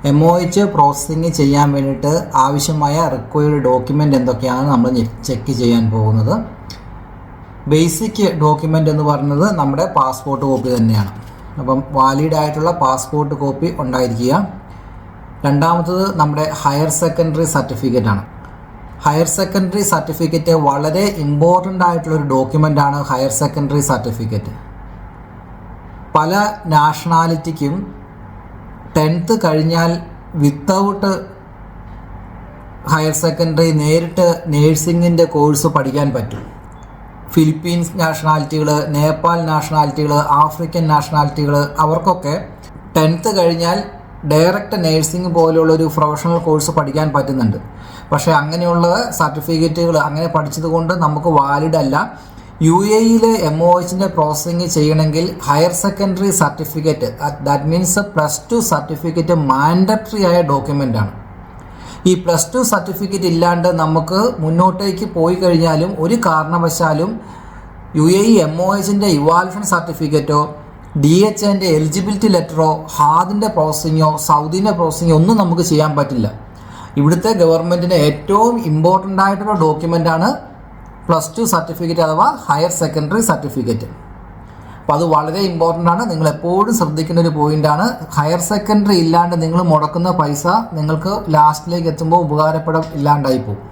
MOH processing ചെയ്യാൻ വേണ്ടിയിട്ട് ആവശ്യമായ റിക്വയർഡ് ഡോക്യുമെൻ്റ് എന്തൊക്കെയാണ് നമ്മൾ ചെക്ക് ചെയ്യാൻ പോകുന്നത്. ബേസിക് ഡോക്യുമെൻ്റ് എന്ന് പറയുന്നത് നമ്മുടെ പാസ്പോർട്ട് കോപ്പി തന്നെയാണ്. അപ്പം വാലിഡ് ആയിട്ടുള്ള പാസ്പോർട്ട് കോപ്പി ഉണ്ടായിരിക്കുക. രണ്ടാമത്തത് നമ്മുടെ ഹയർ സെക്കൻഡറി സർട്ടിഫിക്കറ്റാണ്. ഹയർ സെക്കൻഡറി സർട്ടിഫിക്കറ്റ് വളരെ ഇമ്പോർട്ടൻ്റ് ആയിട്ടുള്ളൊരു ഡോക്യുമെൻ്റാണ് ഹയർ സെക്കൻഡറി സർട്ടിഫിക്കറ്റ്. പല നാഷണാലിറ്റിക്കും 10th കഴിഞ്ഞാൽ വിത്തൗട്ട് ഹയർ സെക്കൻഡറി നേരിട്ട് നേഴ്സിങ്ങിൻ്റെ കോഴ്സ് പഠിക്കാൻ പറ്റും. ഫിലിപ്പീൻസ് നാഷണാലിറ്റികൾ, നേപ്പാൾ നാഷണാലിറ്റികൾ, ആഫ്രിക്കൻ നാഷണാലിറ്റികൾ അവർക്കൊക്കെ 10th കഴിഞ്ഞാൽ ഡയറക്റ്റ് നേഴ്സിംഗ് പോലെയുള്ളൊരു പ്രൊഫഷണൽ കോഴ്സ് പഠിക്കാൻ പറ്റുന്നുണ്ട്. പക്ഷേ അങ്ങനെയുള്ള സർട്ടിഫിക്കറ്റുകൾ അങ്ങനെ പഠിച്ചത് കൊണ്ട് നമുക്ക് വാലിഡ് അല്ല. UAEയിൽ MOHൻ്റെ പ്രോസസ്സിങ് ചെയ്യണമെങ്കിൽ higher secondary certificate, that means +2 certificate mandatory ആയ ഡോക്യുമെൻ്റാണ്. ഈ +2 സർട്ടിഫിക്കറ്റ് ഇല്ലാണ്ട് നമുക്ക് മുന്നോട്ടേക്ക് പോയി കഴിഞ്ഞാലും ഒരു കാരണവശാലും UAE MOHൻ്റെ ഇവാലുവേഷൻ സർട്ടിഫിക്കറ്റോ DHAൻ്റെ എലിജിബിലിറ്റി ലെറ്ററോ ഹാദിൻ്റെ പ്രോസസ്സിങ്ങോ സൗദിൻ്റെ പ്രോസസ്സിങ്ങോ ഒന്നും നമുക്ക് ചെയ്യാൻ പറ്റില്ല. ഇവിടുത്തെ ഗവൺമെൻറ്റിന് ഏറ്റവും ഇമ്പോർട്ടൻ്റ് ആയിട്ടുള്ള ഡോക്യുമെൻ്റാണ് +2 സർട്ടിഫിക്കറ്റ് അഥവാ ഹയർ സെക്കൻഡറി സർട്ടിഫിക്കറ്റ്. അപ്പോൾ അത് വളരെ ഇമ്പോർട്ടൻ്റ് ആണ്. നിങ്ങൾ എപ്പോഴും ശ്രദ്ധിക്കേണ്ട ഒരു പോയിൻ്റാണ്. ഹയർ സെക്കൻഡറി ഇല്ലാണ്ട് നിങ്ങൾ മുടക്കുന്ന പൈസ നിങ്ങൾക്ക് ലാസ്റ്റിലേക്ക് എത്തുമ്പോൾ ഉപകാരപ്പെടാൻ ഇല്ലാണ്ടായി പോകും.